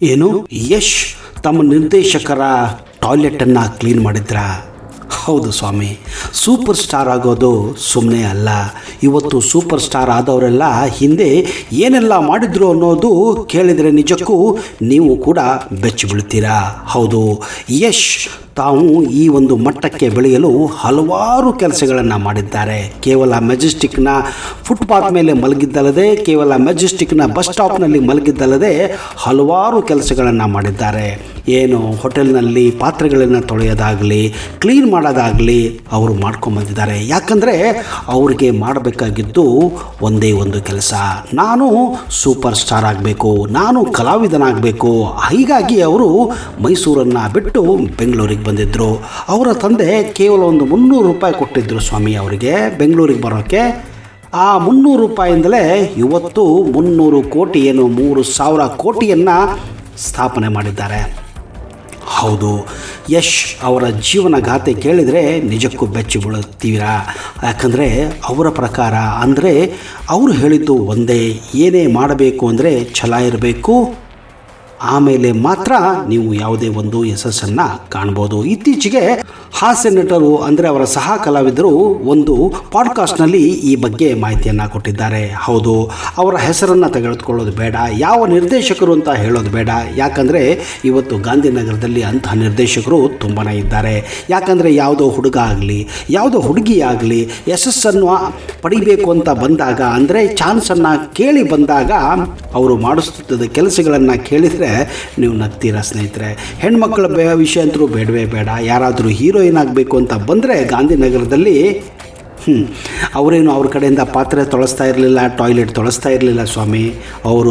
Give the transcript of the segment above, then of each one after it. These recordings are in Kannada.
ಏನು ಯಶ್ ತಮ್ಮ ನಿರ್ದೇಶಕರ ಟಾಯ್ಲೆಟನ್ನು ಕ್ಲೀನ್ ಮಾಡಿದ್ರಾ? ಹೌದು ಸ್ವಾಮಿ, ಸೂಪರ್ ಸ್ಟಾರ್ ಆಗೋದು ಸುಮ್ಮನೆ ಅಲ್ಲ. ಇವತ್ತು ಸೂಪರ್ ಸ್ಟಾರ್ ಆದವರೆಲ್ಲ ಹಿಂದೆ ಏನೆಲ್ಲ ಮಾಡಿದ್ರು ಅನ್ನೋದು ಕೇಳಿದರೆ ನಿಜಕ್ಕೂ ನೀವು ಕೂಡ ಬೆಚ್ಚಿ ಬೀಳ್ತೀರಾ. ಹೌದು, ಯಶ್ ತಾವು ಈ ಒಂದು ಮಟ್ಟಕ್ಕೆ ಬೆಳೆಯಲು ಹಲವಾರು ಕೆಲಸಗಳನ್ನು ಮಾಡಿದ್ದಾರೆ. ಕೇವಲ ಮೆಜೆಸ್ಟಿಕ್ನ ಫುಟ್ಪಾತ್ ಮೇಲೆ ಮಲಗಿದ್ದಲ್ಲದೆ, ಕೇವಲ ಮೆಜೆಸ್ಟಿಕ್ನ ಬಸ್ ಸ್ಟಾಪ್ನಲ್ಲಿ ಮಲಗಿದ್ದಲ್ಲದೆ ಹಲವಾರು ಕೆಲಸಗಳನ್ನು ಮಾಡಿದ್ದಾರೆ. ಏನು ಹೋಟೆಲ್ನಲ್ಲಿ ಪಾತ್ರೆಗಳನ್ನು ತೊಳೆಯೋದಾಗಲಿ, ಕ್ಲೀನ್ ಮಾಡೋದಾಗಲಿ ಅವರು ಮಾಡ್ಕೊಂಬಂದಿದ್ದಾರೆ. ಯಾಕಂದರೆ ಅವ್ರಿಗೆ ಮಾಡಬೇಕಾಗಿದ್ದು ಒಂದೇ ಒಂದು ಕೆಲಸ, ನಾನು ಸೂಪರ್ ಸ್ಟಾರ್ ಆಗಬೇಕು, ನಾನು ಕಲಾವಿದನಾಗಬೇಕು. ಹೀಗಾಗಿ ಅವರು ಮೈಸೂರನ್ನು ಬಿಟ್ಟು ಬೆಂಗಳೂರಿಗೆ ಬಂದಿದ್ದರು. ಅವರ ತಂದೆ ಕೇವಲ ಒಂದು 300 ರೂಪಾಯಿ ಕೊಟ್ಟಿದ್ದರು ಸ್ವಾಮಿ ಅವರಿಗೆ ಬೆಂಗಳೂರಿಗೆ ಬರೋಕ್ಕೆ. ಆ 300 ರೂಪಾಯಿಂದಲೇ ಇವತ್ತು 300 ಕೋಟಿ, ಏನು 3,000 ಕೋಟಿಯನ್ನು ಸ್ಥಾಪನೆ ಮಾಡಿದ್ದಾರೆ. ಹೌದು, ಯಶ್ ಅವರ ಜೀವನ ಗಾಥೆ ಕೇಳಿದರೆ ನಿಜಕ್ಕೂ ಬೆಚ್ಚಿ ಬೀಳುತ್ತೀರಾ. ಯಾಕಂದರೆ ಅವರ ಪ್ರಕಾರ ಅಂದರೆ ಅವರು ಹೇಳಿದ್ದು ಒಂದೇ, ಏನೇ ಮಾಡಬೇಕು ಅಂದರೆ ಛಲ ಇರಬೇಕು, ಆಮೇಲೆ ಮಾತ್ರ ನೀವು ಯಾವುದೇ ಒಂದು ಯಶಸ್ಸನ್ನು ಕಾಣ್ಬೋದು. ಇತ್ತೀಚೆಗೆ ಹಾಸ್ಯ ನಟರು ಅಂದರೆ ಅವರ ಸಹ ಕಲಾವಿದರು ಒಂದು ಪಾಡ್ಕಾಸ್ಟ್ನಲ್ಲಿ ಈ ಬಗ್ಗೆ ಮಾಹಿತಿಯನ್ನು ಕೊಟ್ಟಿದ್ದಾರೆ. ಹೌದು, ಅವರ ಹೆಸರನ್ನು ತೆಗೆದುಕೊಳ್ಳೋದು ಬೇಡ, ಯಾವ ನಿರ್ದೇಶಕರು ಅಂತ ಹೇಳೋದು ಬೇಡ. ಯಾಕಂದರೆ ಇವತ್ತು ಗಾಂಧಿನಗರದಲ್ಲಿ ಅಂತಹ ನಿರ್ದೇಶಕರು ತುಂಬಾ ಇದ್ದಾರೆ. ಯಾಕಂದರೆ ಯಾವುದೋ ಹುಡುಗ ಆಗಲಿ, ಯಾವುದೋ ಹುಡುಗಿ ಆಗಲಿ ಯಶಸ್ಸನ್ನು ಪಡಿಬೇಕು ಅಂತ ಬಂದಾಗ, ಅಂದರೆ ಚಾನ್ಸನ್ನು ಕೇಳಿ ಬಂದಾಗ ಅವರು ಮಾಡಿಸುತ್ತಿದ್ದ ಕೆಲಸಗಳನ್ನು ಕೇಳಿದರೆ ನೀವು ನಗ್ತೀರಾ ಸ್ನೇಹಿತರೆ. ಹೆಣ್ಮಕ್ಳ ವಿಷಯ ಅಂತೂ ಬೇಡವೇ ಬೇಡ. ಯಾರಾದರೂ ಹೀರೋಯಿನ್ ಆಗಬೇಕು ಅಂತ ಬಂದರೆ ಗಾಂಧಿನಗರದಲ್ಲಿ ಅವರೇನು ಅವ್ರ ಕಡೆಯಿಂದ ಪಾತ್ರೆ ತೊಳಸ್ತಾ ಇರಲಿಲ್ಲ, ಟಾಯ್ಲೆಟ್ ತೊಳಸ್ತಾ ಇರಲಿಲ್ಲ ಸ್ವಾಮಿ.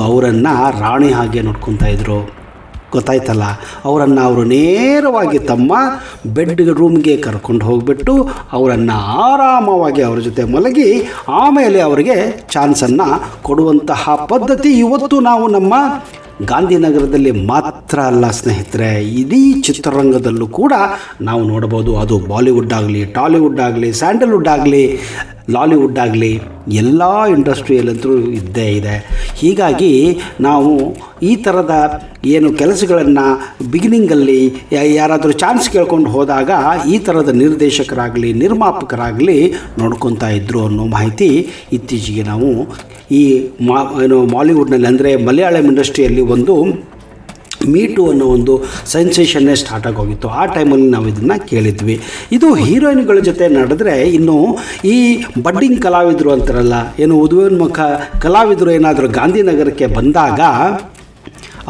ಅವರನ್ನು ರಾಣಿ ಹಾಗೆ ನೋಡ್ಕೊತಾ ಇದ್ರು. ಗೊತ್ತಾಯ್ತಲ್ಲ, ಅವರು ನೇರವಾಗಿ ತಮ್ಮ ಬೆಡ್ ರೂಮ್ಗೆ ಕರ್ಕೊಂಡು ಹೋಗಿಬಿಟ್ಟು ಅವರನ್ನು ಆರಾಮವಾಗಿ ಅವ್ರ ಜೊತೆ ಮಲಗಿ ಆಮೇಲೆ ಅವರಿಗೆ ಚಾನ್ಸನ್ನು ಕೊಡುವಂತಹ ಪದ್ಧತಿ ಇವತ್ತು ನಾವು ನಮ್ಮ ಗಾಂಧಿನಗರದಲ್ಲಿ ಮಾತ್ರ ಅಲ್ಲ ಸ್ನೇಹಿತರೆ, ಇಡೀ ಚಿತ್ರರಂಗದಲ್ಲೂ ಕೂಡ ನಾವು ನೋಡ್ಬೋದು. ಅದು ಬಾಲಿವುಡ್ ಆಗಲಿ, ಟಾಲಿವುಡ್ ಆಗಲಿ, ಸ್ಯಾಂಡಲ್ವುಡ್ ಆಗಲಿ, ಲಾಲಿವುಡ್ ಆಗಲಿ, ಎಲ್ಲ ಇಂಡಸ್ಟ್ರಿಯಲ್ಲಂತೂ ಇದ್ದೇ ಇದೆ. ಹೀಗಾಗಿ ನಾವು ಈ ಥರದ ಏನು ಕೆಲಸಗಳನ್ನು ಬಿಗಿನಿಂಗಲ್ಲಿ ಯಾರಾದರೂ ಚಾನ್ಸ್ ಕೇಳ್ಕೊಂಡು ಹೋದಾಗ ಈ ಥರದ ನಿರ್ದೇಶಕರಾಗಲಿ, ನಿರ್ಮಾಪಕರಾಗಲಿ ನೋಡ್ಕೊತಾ ಇದ್ದರು ಅನ್ನೋ ಮಾಹಿತಿ ಇತ್ತೀಚೆಗೆ ನಾವು ಈ ಮಾಲಿವುಡ್ನಲ್ಲಿ ಅಂದರೆ ಮಲಯಾಳಂ ಇಂಡಸ್ಟ್ರಿಯಲ್ಲಿ ಒಂದು ಮೀಟು ಅನ್ನೋ ಒಂದು ಸೆನ್ಸೇಷನ್ನೇ ಸ್ಟಾರ್ಟ್ ಆಗೋಗಿತ್ತು. ಆ ಟೈಮಲ್ಲಿ ನಾವು ಇದನ್ನು ಕೇಳಿದ್ವಿ. ಇದು ಹೀರೋಯಿನ್ಗಳ ಜೊತೆ ನಡೆದ್ರೆ, ಇನ್ನು ಈ ಬಡ್ಡಿಂಗ್ ಕಲಾವಿದರು ಅಂತಾರಲ್ಲ, ಏನು ಉದಯೋನ್ಮುಖ ಕಲಾವಿದರು ಏನಾದರೂ ಗಾಂಧಿನಗರಕ್ಕೆ ಬಂದಾಗ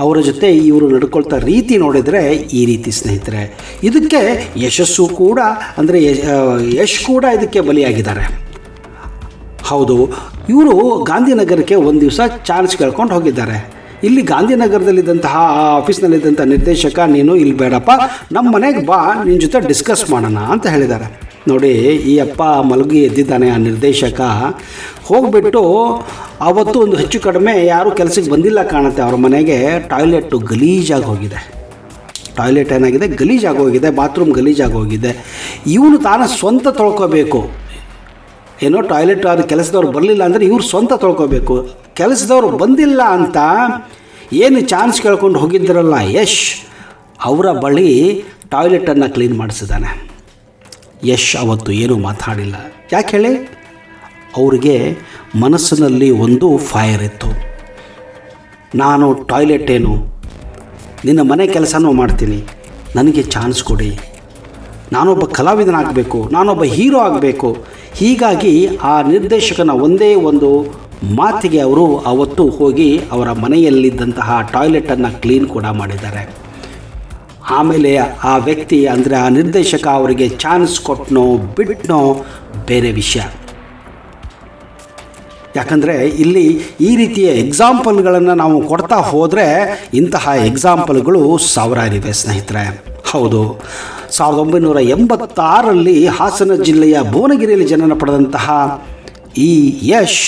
ಅವರ ಜೊತೆ ಇವರು ನಡ್ಕೊಳ್ತಾ ರೀತಿ ನೋಡಿದರೆ ಈ ರೀತಿ ಸ್ನೇಹಿತರೆ. ಇದಕ್ಕೆ ಯಶಸ್ಸು ಕೂಡ ಅಂದರೆ ಯಶ್ ಕೂಡ ಇದಕ್ಕೆ ಬಲಿಯಾಗಿದ್ದಾರೆ. ಹೌದು, ಇವರು ಗಾಂಧಿನಗರಕ್ಕೆ ಒಂದು ದಿವಸ ಚಾನ್ಸ್ ಕೇಳ್ಕೊಂಡು ಹೋಗಿದ್ದಾರೆ. ಇಲ್ಲಿ ಗಾಂಧಿನಗರದಲ್ಲಿದ್ದಂತಹ ಆಫೀಸ್ನಲ್ಲಿದ್ದಂಥ ನಿರ್ದೇಶಕ, ನೀನು ಇಲ್ಲಿ ಬೇಡಪ್ಪ, ನಮ್ಮ ಮನೆಗೆ ಬಾ, ನಿನ್ನ ಜೊತೆ ಡಿಸ್ಕಸ್ ಮಾಡೋಣ ಅಂತ ಹೇಳಿದ್ದಾರೆ. ನೋಡಿ, ಈ ಅಪ್ಪ ಮಲಗಿ ಎದ್ದಿದ್ದಾನೆ ಆ ನಿರ್ದೇಶಕ. ಹೋಗಿಬಿಟ್ಟು ಅವತ್ತು ಒಂದು ಹೆಚ್ಚು ಕಡಿಮೆ ಯಾರೂ ಕೆಲಸಕ್ಕೆ ಬಂದಿಲ್ಲ ಕಾಣುತ್ತೆ ಅವ್ರ ಮನೆಗೆ. ಟಾಯ್ಲೆಟು ಗಲೀಜಾಗಿ ಹೋಗಿದೆ. ಟಾಯ್ಲೆಟ್ ಏನಾಗಿದೆ, ಗಲೀಜಾಗಿ ಹೋಗಿದೆ, ಬಾತ್ರೂಮ್ ಗಲೀಜಾಗಿ ಹೋಗಿದೆ. ಇವನು ತಾನು ಸ್ವಂತ ತೊಳ್ಕೋಬೇಕು. ಏನೋ ಟಾಯ್ಲೆಟ್ ಅದು ಕೆಲಸದವ್ರು ಬರಲಿಲ್ಲ ಅಂದರೆ ಇವ್ರು ಸ್ವಂತ ತೊಳ್ಕೋಬೇಕು. ಕೆಲಸದವ್ರು ಬಂದಿಲ್ಲ ಅಂತ ಏನು ಚಾನ್ಸ್ ಕೇಳ್ಕೊಂಡು ಹೋಗಿದ್ದರಲ್ಲ ಯಶ್, ಅವರ ಬಳಿ ಟಾಯ್ಲೆಟನ್ನು ಕ್ಲೀನ್ ಮಾಡಿಸಿದ್ದಾನೆ. ಯಶ್ ಅವತ್ತು ಏನೂ ಮಾತಾಡಿಲ್ಲ. ಯಾಕೆ ಹೇಳಿ, ಅವ್ರಿಗೆ ಮನಸ್ಸಿನಲ್ಲಿ ಒಂದು ಫೈರ್ ಇತ್ತು. ನಾನು ಟಾಯ್ಲೆಟ್ ಏನು, ನಿನ್ನ ಮನೆ ಕೆಲಸನೂ ಮಾಡ್ತೀನಿ, ನನಗೆ ಚಾನ್ಸ್ ಕೊಡಿ, ನಾನೊಬ್ಬ ಕಲಾವಿದನಾಗಬೇಕು, ನಾನೊಬ್ಬ ಹೀರೋ ಆಗಬೇಕು. ಹೀಗಾಗಿ ಆ ನಿರ್ದೇಶಕನ ಒಂದೇ ಒಂದು ಮಾತಿಗೆ ಅವರು ಅವತ್ತು ಹೋಗಿ ಅವರ ಮನೆಯಲ್ಲಿದ್ದಂತಹ ಟಾಯ್ಲೆಟನ್ನು ಕ್ಲೀನ್ ಕೂಡ ಮಾಡಿದ್ದಾರೆ. ಆಮೇಲೆ ಆ ವ್ಯಕ್ತಿ ಅಂದರೆ ಆ ನಿರ್ದೇಶಕ ಅವರಿಗೆ ಚಾನ್ಸ್ ಕೊಟ್ಟನೋ ಬಿಟ್ಟನೋ ಬೇರೆ ವಿಷಯ. ಯಾಕಂದರೆ ಇಲ್ಲಿ ಈ ರೀತಿಯ ಎಕ್ಸಾಂಪಲ್ಗಳನ್ನು ನಾವು ಕೊಡ್ತಾ ಹೋದರೆ ಇಂತಹ ಎಕ್ಸಾಂಪಲ್ಗಳು ಸಾವಿರಾರಿವೆ ಸ್ನೇಹಿತರೆ. ಹೌದು, 1986ರಲ್ಲಿ ಹಾಸನ ಜಿಲ್ಲೆಯ ಭುವನಗಿರಿಯಲ್ಲಿ ಜನನ ಪಡೆದಂತಹ ಈ ಯಶ್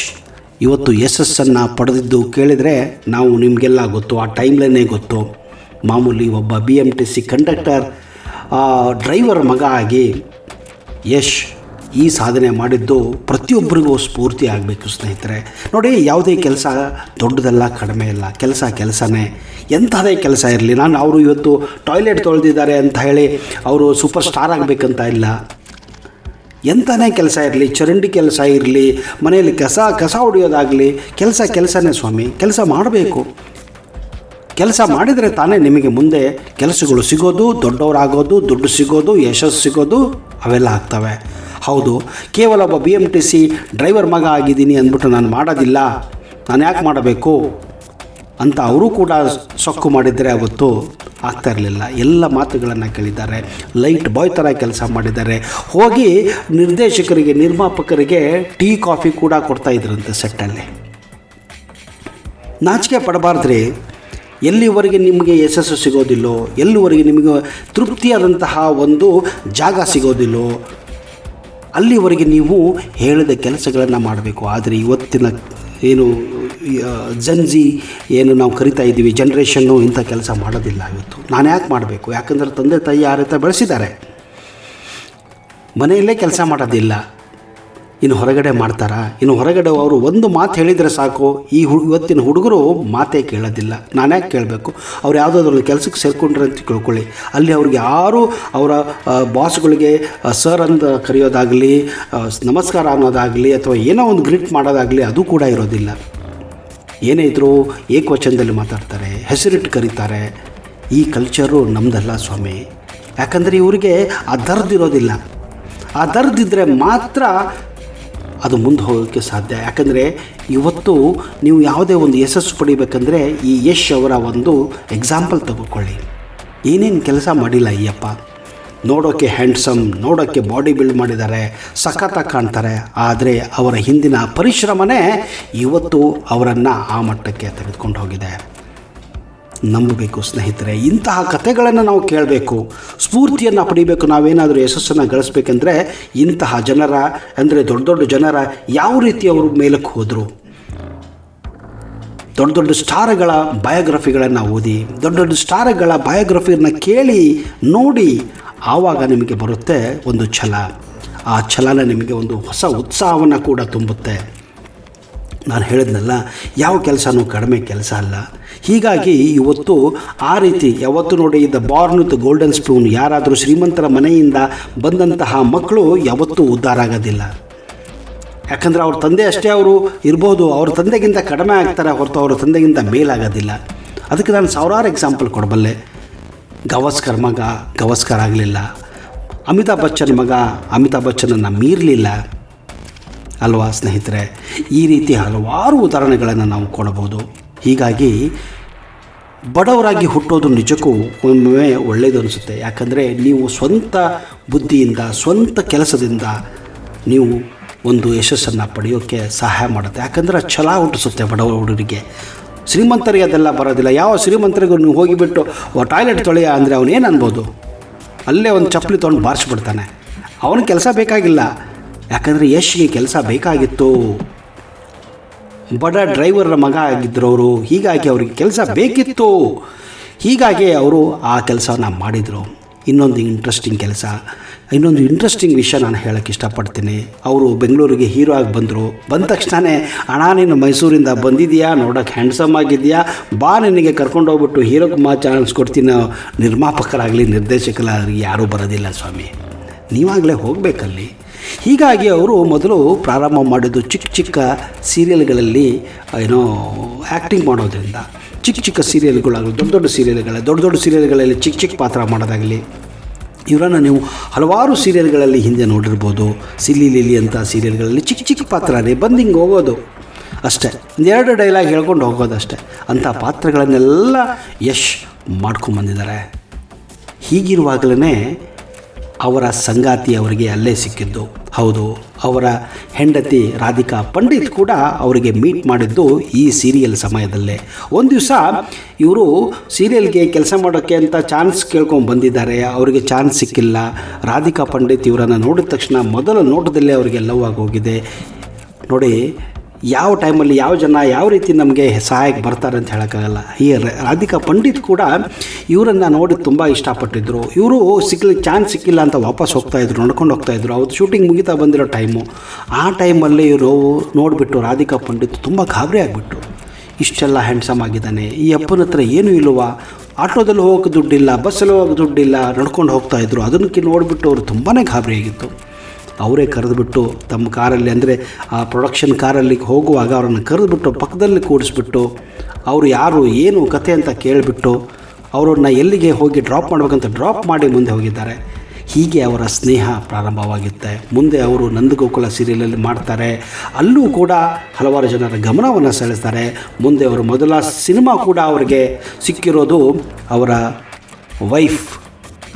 ಇವತ್ತು ಯಶಸ್ಸನ್ನು ಪಡೆದಿದ್ದು ಕೇಳಿದರೆ ನಾವು ನಿಮಗೆಲ್ಲ ಗೊತ್ತು, ಆ ಟೈಮ್ಲೇ ಗೊತ್ತು. ಮಾಮೂಲಿ ಒಬ್ಬ BMTC ಕಂಡಕ್ಟರ್ ಡ್ರೈವರ್ ಮಗ ಆಗಿ ಯಶ್ ಈ ಸಾಧನೆ ಮಾಡಿದ್ದು ಪ್ರತಿಯೊಬ್ಬರಿಗೂ ಸ್ಫೂರ್ತಿ ಆಗಬೇಕು ಸ್ನೇಹಿತರೆ. ನೋಡಿ, ಯಾವುದೇ ಕೆಲಸ ದೊಡ್ಡದಲ್ಲ, ಕಡಿಮೆ ಇಲ್ಲ, ಕೆಲಸನೇ. ಎಂಥದೇ ಕೆಲಸ ಇರಲಿ, ನಾನು ಅವರು ಇವತ್ತು ಟಾಯ್ಲೆಟ್ ತೊಳೆದಿದ್ದಾರೆ ಅಂತ ಹೇಳಿ ಅವರು ಸೂಪರ್ ಸ್ಟಾರ್ ಆಗಬೇಕಂತ ಇಲ್ಲ. ಎಂಥನೇ ಕೆಲಸ ಇರಲಿ, ಚರಂಡಿ ಕೆಲಸ ಇರಲಿ, ಮನೆಯಲ್ಲಿ ಕಸ ಹೊಡೆಯೋದಾಗಲಿ, ಕೆಲಸನೇ ಸ್ವಾಮಿ. ಕೆಲಸ ಮಾಡಬೇಕು. ಕೆಲಸ ಮಾಡಿದರೆ ತಾನೇ ನಿಮಗೆ ಮುಂದೆ ಕೆಲಸಗಳು ಸಿಗೋದು, ದೊಡ್ಡವರಾಗೋದು, ದುಡ್ಡು ಸಿಗೋದು, ಯಶಸ್ಸು ಸಿಗೋದು, ಅವೆಲ್ಲ ಆಗ್ತವೆ. ಹೌದು, ಕೇವಲ ಒಬ್ಬ BMTC ಡ್ರೈವರ್ ಮಗ ಆಗಿದ್ದೀನಿ ಅಂದ್ಬಿಟ್ಟು ನಾನು ಮಾಡೋದಿಲ್ಲ, ನಾನು ಯಾಕೆ ಮಾಡಬೇಕು ಅಂತ ಅವರು ಕೂಡ ಸೊಕ್ಕು ಮಾಡಿದರೆ ಅವತ್ತು ಆಗ್ತಾ ಇರಲಿಲ್ಲ. ಎಲ್ಲ ಮಾತುಗಳನ್ನು ಕೇಳಿದ್ದಾರೆ. ಲೈಟ್ ಬಾಯ್ ಥರ ಕೆಲಸ ಮಾಡಿದ್ದಾರೆ. ಹೋಗಿ ನಿರ್ದೇಶಕರಿಗೆ, ನಿರ್ಮಾಪಕರಿಗೆ ಟೀ ಕಾಫಿ ಕೂಡ ಕೊಡ್ತಾಯಿದ್ರಂತೆ ಸೆಟ್ಟಲ್ಲಿ. ನಾಚಿಕೆ ಪಡಬಾರ್ದ್ರಿ. ಎಲ್ಲಿವರೆಗೆ ನಿಮಗೆ ಯಶಸ್ಸು ಸಿಗೋದಿಲ್ಲೋ, ಎಲ್ಲಿವರೆಗೆ ನಿಮಗೆ ತೃಪ್ತಿಯಾದಂತಹ ಒಂದು ಜಾಗ ಸಿಗೋದಿಲ್ಲೋ, ಅಲ್ಲಿವರೆಗೆ ನೀವು ಹೇಳಿದ ಕೆಲಸಗಳನ್ನು ಮಾಡಬೇಕು. ಆದರೆ ಇವತ್ತಿನ ಏನು ಜನ್ಜಿ ಏನು ನಾವು ಕರಿತಾ ಇದ್ದೀವಿ, ಜನ್ರೇಷನ್ನು ಇಂಥ ಕೆಲಸ ಮಾಡೋದಿಲ್ಲ. ಇವತ್ತು ನಾನು ಯಾಕೆ ಮಾಡಬೇಕು? ಯಾಕಂದರೆ ತಂದೆ ತಾಯಿ ಆ ರೀತಿ ಬೆಳೆಸಿದ್ದಾರೆ. ಮನೆಯಲ್ಲೇ ಕೆಲಸ ಮಾಡೋದಿಲ್ಲ, ಇನ್ನು ಹೊರಗಡೆ ಮಾಡ್ತಾರಾ? ಇನ್ನು ಹೊರಗಡೆ ಅವರು ಒಂದು ಮಾತು ಹೇಳಿದರೆ ಸಾಕು. ಇವತ್ತಿನ ಹುಡುಗರು ಮಾತೇ ಕೇಳೋದಿಲ್ಲ. ನಾನು ಯಾಕೆ ಕೇಳಬೇಕು? ಅವ್ರು ಯಾವುದಾದ್ರಲ್ಲಿ ಕೆಲಸಕ್ಕೆ ಸೇರಿಕೊಂಡ್ರೆ ಅಂತ ಕೇಳ್ಕೊಳ್ಳಿ. ಅಲ್ಲಿ ಅವ್ರಿಗೆ ಯಾರು ಅವರ ಬಾಸ್ಗಳಿಗೆ ಸರ್ ಅಂತ ಕರೆಯೋದಾಗಲಿ, ನಮಸ್ಕಾರ ಅನ್ನೋದಾಗಲಿ, ಅಥವಾ ಏನೋ ಒಂದು ಗ್ರೀಟ್ ಮಾಡೋದಾಗಲಿ ಅದು ಕೂಡ ಇರೋದಿಲ್ಲ. ಏನೇ ಇದ್ದರೂ ಏಕವಚನದಲ್ಲಿ ಮಾತಾಡ್ತಾರೆ, ಹೆಸರಿಟ್ಟು ಕರೀತಾರೆ. ಈ ಕಲ್ಚರು ನಮ್ಮದಲ್ಲ ಸ್ವಾಮಿ. ಯಾಕಂದರೆ ಇವರಿಗೆ ಆ ದರ್ದಿರೋದಿಲ್ಲ. ಆ ದರ್ದಿದ್ದರೆ ಮಾತ್ರ ಅದು ಮುಂದೆ ಹೋಗೋಕ್ಕೆ ಸಾಧ್ಯ. ಯಾಕಂದರೆ ಇವತ್ತು ನೀವು ಯಾವುದೇ ಒಂದು ಯಶಸ್ಸು ಪಡಿಬೇಕಂದ್ರೆ ಈ ಯಶ್ ಅವರ ಒಂದು ಎಕ್ಸಾಂಪಲ್ ತೆಗೆದುಕೊಳ್ಳಿ. ಏನೇನು ಕೆಲಸ ಮಾಡಿಲ್ಲ ಅಯ್ಯಪ್ಪ. ನೋಡೋಕ್ಕೆ ಹ್ಯಾಂಡ್ಸಮ್, ನೋಡೋಕ್ಕೆ ಬಾಡಿ ಬಿಲ್ಡ್ ಮಾಡಿದ್ದಾರೆ, ಸಖತ್ತಾಗಿ ಕಾಣ್ತಾರೆ. ಆದರೆ ಅವರ ಹಿಂದಿನ ಪರಿಶ್ರಮನೇ ಇವತ್ತು ಅವರನ್ನು ಆ ಮಟ್ಟಕ್ಕೆ ತೆಗೆದುಕೊಂಡು ಹೋಗಿದೆ. ನಂಬಬೇಕು ಸ್ನೇಹಿತರೆ. ಇಂತಹ ಕಥೆಗಳನ್ನು ನಾವು ಕೇಳಬೇಕು, ಸ್ಫೂರ್ತಿಯನ್ನು ಪಡಿಬೇಕು. ನಾವೇನಾದರೂ ಯಶಸ್ಸನ್ನು ಗಳಿಸ್ಬೇಕಂದ್ರೆ ಇಂತಹ ಜನರ, ಅಂದರೆ ದೊಡ್ಡ ದೊಡ್ಡ ಜನರ ಯಾವ ರೀತಿ ಅವರು ಮೇಲಕ್ಕೆ ಹೋದರು, ದೊಡ್ಡ ದೊಡ್ಡ ಸ್ಟಾರ್ಗಳ ಬಯೋಗ್ರಫಿಗಳನ್ನು ಓದಿ, ದೊಡ್ಡ ದೊಡ್ಡ ಸ್ಟಾರ್ಗಳ ಬಯೋಗ್ರಫಿಯನ್ನು ಕೇಳಿ ನೋಡಿ, ಆವಾಗ ನಿಮಗೆ ಬರುತ್ತೆ ಒಂದು ಛಲ. ಆ ಛಲನ ನಿಮಗೆ ಒಂದು ಹೊಸ ಉತ್ಸಾಹವನ್ನು ಕೂಡ ತುಂಬುತ್ತೆ. ನಾನು ಹೇಳಿದ್ನಲ್ಲ, ಯಾವ ಕೆಲಸನೂ ಕಡಿಮೆ ಕೆಲಸ ಅಲ್ಲ. ಹೀಗಾಗಿ ಇವತ್ತು ಆ ರೀತಿ ಯಾವತ್ತು ನೋಡಿ, the Born with golden spoon, ಯಾರಾದರೂ ಶ್ರೀಮಂತರ ಮನೆಯಿಂದ ಬಂದಂತಹ ಮಕ್ಕಳು ಯಾವತ್ತೂ ಉದ್ಧಾರ ಆಗೋದಿಲ್ಲ. ಯಾಕಂದರೆ ಅವ್ರ ತಂದೆ ಅಷ್ಟೇ ಅವರು ಇರ್ಬೋದು, ಅವ್ರ ತಂದೆಗಿಂತ ಕಡಿಮೆ ಆಗ್ತಾರೆ ಹೊರತು ಅವ್ರ ತಂದೆಗಿಂತ ಮೇಲಾಗೋದಿಲ್ಲ. ಅದಕ್ಕೆ ನಾನು ಸಾವಿರಾರು ಎಕ್ಸಾಂಪಲ್ ಕೊಡಬಲ್ಲೆ. ಗವಾಸ್ಕರ್ ಮಗ ಗವಾಸ್ಕರ್ ಆಗಲಿಲ್ಲ, ಅಮಿತಾಬ್ ಬಚ್ಚನ್ ಮಗ ಅಮಿತಾಬ್ ಬಚ್ಚನನ್ನು ಮೀರಲಿಲ್ಲ ಅಲ್ವಾ ಸ್ನೇಹಿತರೆ? ಈ ರೀತಿ ಹಲವಾರು ಉದಾಹರಣೆಗಳನ್ನು ನಾವು ಕೊಡಬಹುದು. ಹೀಗಾಗಿ ಬಡವರಾಗಿ ಹುಟ್ಟೋದು ನಿಜಕ್ಕೂ ಒಮ್ಮೆ ಒಳ್ಳೆಯದು ಅನಿಸುತ್ತೆ. ಯಾಕಂದರೆ ನೀವು ಸ್ವಂತ ಬುದ್ಧಿಯಿಂದ, ಸ್ವಂತ ಕೆಲಸದಿಂದ ನೀವು ಒಂದು ಯಶಸ್ಸನ್ನು ಪಡೆಯೋಕ್ಕೆ ಸಹಾಯ ಮಾಡುತ್ತೆ. ಯಾಕಂದರೆ ಛಲ ಹುಟ್ಟಿಸುತ್ತೆ ಬಡವ ಹುಡುಗರಿಗೆ. ಶ್ರೀಮಂತರಿಗೆ ಅದೆಲ್ಲ ಬರೋದಿಲ್ಲ. ಯಾವ ಶ್ರೀಮಂತರಿಗೂ ನೀವು ಹೋಗಿಬಿಟ್ಟು ಟಾಯ್ಲೆಟ್ ತೊಳೆಯ ಅಂದರೆ ಅವನೇನು ಅನ್ಬೋದು? ಅಲ್ಲೇ ಒಂದು ಚಪ್ಪಲಿ ತೊಗೊಂಡು ಬಾರಿಸ್ಬಿಡ್ತಾನೆ. ಅವನ ಕೆಲಸ ಬೇಕಾಗಿಲ್ಲ. ಯಾಕಂದರೆ ಯಶ್ಗೆ ಕೆಲಸ ಬೇಕಾಗಿತ್ತು. ಬಡ ಡ್ರೈವರ್ ಮಗ ಆಗಿದ್ದರು ಅವರು. ಹೀಗಾಗಿ ಅವರಿಗೆ ಕೆಲಸ ಬೇಕಿತ್ತು. ಹೀಗಾಗಿ ಅವರು ಆ ಕೆಲಸವನ್ನು ಮಾಡಿದರು. ಇನ್ನೊಂದು ಇಂಟ್ರೆಸ್ಟಿಂಗ್ ವಿಷಯ ನಾನು ಹೇಳೋಕ್ಕೆ ಇಷ್ಟಪಡ್ತೀನಿ. ಅವರು ಬೆಂಗಳೂರಿಗೆ ಹೀರೋ ಆಗಿ ಬಂದರು. ಬಂದ ತಕ್ಷಣವೇ, ಅಣ್ಣ ನೀನು ಮೈಸೂರಿಂದ ಬಂದಿದೆಯಾ, ನೋಡೋಕ್ಕೆ ಹ್ಯಾಂಡ್ಸಮ್ ಆಗಿದೆಯಾ, ಬಾ ನಿನಗೆ ಕರ್ಕೊಂಡೋಗ್ಬಿಟ್ಟು ಹೀರೋಗೆ ಚಾನ್ಸ್ ಕೊಡ್ತೀನಿ. ನಿರ್ಮಾಪಕರಾಗಲಿ ನಿರ್ದೇಶಕರಾಗಲಿ ಯಾರೂ ಬರೋದಿಲ್ಲ ಸ್ವಾಮಿ, ನೀವಾಗಲೇ ಹೋಗಬೇಕಲ್ಲಿ. ಹೀಗಾಗಿ ಅವರು ಮೊದಲು ಪ್ರಾರಂಭ ಮಾಡಿದ್ದು ಚಿಕ್ಕ ಸೀರಿಯಲ್ಗಳಲ್ಲಿ ಏನೋ ಆ್ಯಕ್ಟಿಂಗ್ ಮಾಡೋದ್ರಿಂದ. ಚಿಕ್ಕ ಸೀರಿಯಲ್ಗಳಾಗಲಿ, ದೊಡ್ಡ ಸೀರಿಯಲ್ಗಳಲ್ಲಿ ಚಿಕ್ಕ ಪಾತ್ರ ಮಾಡೋದಾಗಲಿ, ಇವರನ್ನು ನೀವು ಹಲವಾರು ಸೀರಿಯಲ್ಗಳಲ್ಲಿ ಹಿಂದೆ ನೋಡಿರ್ಬೋದು. ಸಿಲ್ಲಿ ಲಿಲ್ಲಿ ಅಂತ ಸೀರಿಯಲ್ಗಳಲ್ಲಿ ಚಿಕ್ಕ ಪಾತ್ರನೇ ಬಂದು ಹಿಂಗೆ ಹೋಗೋದು ಅಷ್ಟೇ, ಒಂದೆರಡು ಡೈಲಾಗ್ ಹೇಳ್ಕೊಂಡು ಹೋಗೋದು ಅಷ್ಟೇ. ಅಂಥ ಪಾತ್ರಗಳನ್ನೆಲ್ಲ ಯಶ್ ಮಾಡ್ಕೊಂಬಂದಿದ್ದಾರೆ. ಹೀಗಿರುವಾಗಲೇ ಅವರ ಸಂಗಾತಿ ಅವರಿಗೆ ಅಲ್ಲೇ ಸಿಕ್ಕಿದ್ದು. ಹೌದು, ಅವರ ಹೆಂಡತಿ ರಾಧಿಕಾ ಪಂಡಿತ್ ಕೂಡ ಅವರಿಗೆ ಮೀಟ್ ಮಾಡಿದ್ದು ಈ ಸೀರಿಯಲ್ ಸಮಯದಲ್ಲೇ. ಒಂದು ದಿವಸ ಇವರು ಸೀರಿಯಲ್ಗೆ ಕೆಲಸ ಮಾಡೋಕ್ಕೆ ಅಂತ ಚಾನ್ಸ್ ಕೇಳ್ಕೊಂಡು ಬಂದಿದ್ದಾರೆ. ಅವರಿಗೆ ಚಾನ್ಸ್ ಸಿಕ್ಕಿಲ್ಲ. ರಾಧಿಕಾ ಪಂಡಿತ್ ಇವರನ್ನು ನೋಡಿದ ತಕ್ಷಣ ಮೊದಲ ನೋಟದಲ್ಲೇ ಅವರಿಗೆ ಲವ್ ಆಗೋಗಿದೆ. ನೋಡಿ, ಯಾವ ಟೈಮಲ್ಲಿ ಯಾವ ಜನ ಯಾವ ರೀತಿ ನಮಗೆ ಸಹಾಯಕ್ಕೆ ಬರ್ತಾರೆ ಅಂತ ಹೇಳೋಕ್ಕಾಗಲ್ಲ. ಈ ರಾಧಿಕಾ ಪಂಡಿತ್ ಕೂಡ ಇವರನ್ನು ನೋಡಿ ತುಂಬ ಇಷ್ಟಪಟ್ಟಿದ್ದರು. ಇವರು ಚಾನ್ಸ್ ಸಿಕ್ಕಿಲ್ಲ ಅಂತ ವಾಪಸ್ ಹೋಗ್ತಾಯಿದ್ರು, ನಡ್ಕೊಂಡು ಹೋಗ್ತಾಯಿದ್ರು. ಅವತ್ತು ಶೂಟಿಂಗ್ ಮುಗಿತಾ ಬಂದಿರೋ ಟೈಮು. ಆ ಟೈಮಲ್ಲಿ ಇವರು ನೋಡಿಬಿಟ್ಟು ರಾಧಿಕಾ ಪಂಡಿತ್ ತುಂಬ ಗಾಬರಿ ಆಗಿಬಿಟ್ರು. ಇಷ್ಟೆಲ್ಲ ಹ್ಯಾಂಡ್ಸಮ್ ಆಗಿದ್ದಾನೆ, ಈ ಅಪ್ಪನ ಹತ್ರ ಏನೂ ಇಲ್ವಾ, ಆಟೋದಲ್ಲಿ ಹೋಗೋಕೆ ದುಡ್ಡಿಲ್ಲ, ಬಸ್ಸಲ್ಲಿ ಹೋಗೋಕೆ ದುಡ್ಡಿಲ್ಲ, ನಡ್ಕೊಂಡು ಹೋಗ್ತಾಯಿದ್ರು. ಅದಕ್ಕೆ ನೋಡಿಬಿಟ್ಟು ಅವರು ತುಂಬಾ ಗಾಬರಿಯಾಗಿತ್ತು. ಅವರೇ ಕರೆದುಬಿಟ್ಟು ತಮ್ಮ ಕಾರಲ್ಲಿ, ಅಂದರೆ ಆ ಪ್ರೊಡಕ್ಷನ್ ಕಾರಲ್ಲಿ ಹೋಗುವಾಗ ಅವರನ್ನು ಕರೆದುಬಿಟ್ಟು ಪಕ್ಕದಲ್ಲಿ ಕೂಡಿಸ್ಬಿಟ್ಟು ಅವರು ಯಾರು ಏನು ಕತೆ ಅಂತ ಕೇಳಿಬಿಟ್ಟು ಅವರನ್ನು ಎಲ್ಲಿಗೆ ಹೋಗಿ ಡ್ರಾಪ್ ಮಾಡಬೇಕಂತ ಡ್ರಾಪ್ ಮಾಡಿ ಮುಂದೆ ಹೋಗಿದ್ದಾರೆ. ಹೀಗೆ ಅವರ ಸ್ನೇಹ ಪ್ರಾರಂಭವಾಗುತ್ತೆ. ಮುಂದೆ ಅವರು ನಂದಗೋಕುಲ ಸೀರಿಯಲಲ್ಲಿ ಮಾಡ್ತಾರೆ, ಅಲ್ಲೂ ಕೂಡ ಹಲವಾರು ಜನರ ಗಮನವನ್ನು ಸೆಳೆಸ್ತಾರೆ. ಮುಂದೆ ಅವರು ಮೊದಲ ಸಿನಿಮಾ ಕೂಡ ಅವರಿಗೆ ಸಿಕ್ಕಿರೋದು ಅವರ ವೈಫ್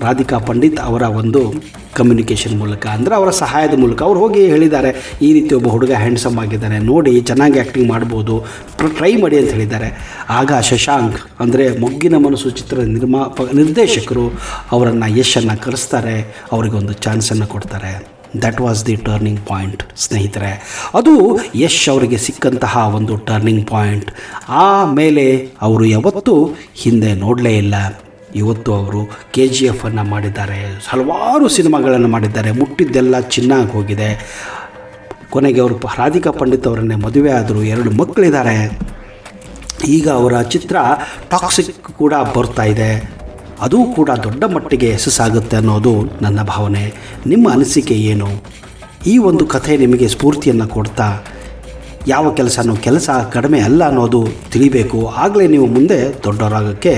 ರಾಧಿಕಾ ಪಂಡಿತ್ ಅವರ ಒಂದು ಕಮ್ಯುನಿಕೇಷನ್ ಮೂಲಕ, ಅಂದರೆ ಅವರ ಸಹಾಯದ ಮೂಲಕ. ಅವ್ರು ಹೋಗಿ ಹೇಳಿದ್ದಾರೆ, ಈ ರೀತಿ ಒಬ್ಬ ಹುಡುಗ ಹ್ಯಾಂಡ್ಸಮ್ ಆಗಿದ್ದಾನೆ, ನೋಡಿ ಚೆನ್ನಾಗಿ ಆ್ಯಕ್ಟಿಂಗ್ ಮಾಡ್ಬೋದು, ಟ್ರೈ ಮಾಡಿ ಅಂತ ಹೇಳಿದ್ದಾರೆ. ಆಗ ಶಶಾಂಕ್, ಅಂದರೆ ಮೊಗ್ಗಿನ ಮನಸ್ಸು ಚಿತ್ರದ ನಿರ್ದೇಶಕರು ಅವರನ್ನು ಯಶನ್ನು ಕರೆಸ್ತಾರೆ, ಅವರಿಗೊಂದು ಚಾನ್ಸನ್ನು ಕೊಡ್ತಾರೆ. That was the turning point ಸ್ನೇಹಿತರೆ. ಅದು ಯಶ್ ಅವರಿಗೆ ಸಿಕ್ಕಂತಹ ಒಂದು ಟರ್ನಿಂಗ್ ಪಾಯಿಂಟ್. ಆಮೇಲೆ ಅವರು ಯಾವತ್ತೂ ಹಿಂದೆ ನೋಡಲೇ ಇಲ್ಲ. ಇವತ್ತು ಅವರು KGF ಅನ್ನು ಮಾಡಿದ್ದಾರೆ, ಹಲವಾರು ಸಿನಿಮಾಗಳನ್ನು ಮಾಡಿದ್ದಾರೆ, ಮುಟ್ಟಿದ್ದೆಲ್ಲ ಚಿನ್ನಾಗಿ ಹೋಗಿದೆ. ಕೊನೆಗೆ ಅವರು ರಾಧಿಕಾ ಪಂಡಿತ್ ಅವರನ್ನೇ ಮದುವೆ ಆದರು, 2 ಮಕ್ಕಳಿದ್ದಾರೆ. ಈಗ ಅವರ ಚಿತ್ರ ಟಾಕ್ಸಿಕ್ ಕೂಡ ಬರ್ತಾ ಇದೆ, ಅದು ಕೂಡ ದೊಡ್ಡ ಮಟ್ಟಿಗೆ ಯಶಸ್ಸಾಗುತ್ತೆ ಅನ್ನೋದು ನನ್ನ ಭಾವನೆ. ನಿಮ್ಮ ಅನಿಸಿಕೆ ಏನು? ಈ ಒಂದು ಕಥೆ ನಿಮಗೆ ಸ್ಫೂರ್ತಿಯನ್ನು ಕೊಡ್ತಾ ಯಾವ ಕೆಲಸ ಕಡಿಮೆ ಅಲ್ಲ ಅನ್ನೋದು ತಿಳಿಬೇಕು. ಆಗಲೇ ನೀವು ಮುಂದೆ ದೊಡ್ಡವರಾಗೋಕ್ಕೆ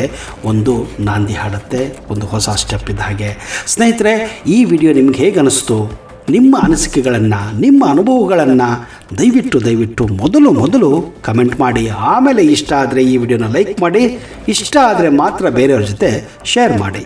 ಒಂದು ನಾಂದಿ ಹಾಡುತ್ತೆ, ಒಂದು ಹೊಸ ಸ್ಟೆಪ್ ಇದ್ದ ಹಾಗೆ. ಸ್ನೇಹಿತರೆ, ಈ ವಿಡಿಯೋ ನಿಮ್ಗೆ ಹೇಗೆ ಅನಿಸ್ತು? ನಿಮ್ಮ ಅನಿಸಿಕೆಗಳನ್ನು, ನಿಮ್ಮ ಅನುಭವಗಳನ್ನು ದಯವಿಟ್ಟು ಮೊದಲು ಕಮೆಂಟ್ ಮಾಡಿ. ಆಮೇಲೆ ಇಷ್ಟ ಆದರೆ ಈ ವಿಡಿಯೋನ ಲೈಕ್ ಮಾಡಿ, ಇಷ್ಟ ಆದರೆ ಮಾತ್ರ ಬೇರೆಯವ್ರ ಜೊತೆ ಶೇರ್ ಮಾಡಿ.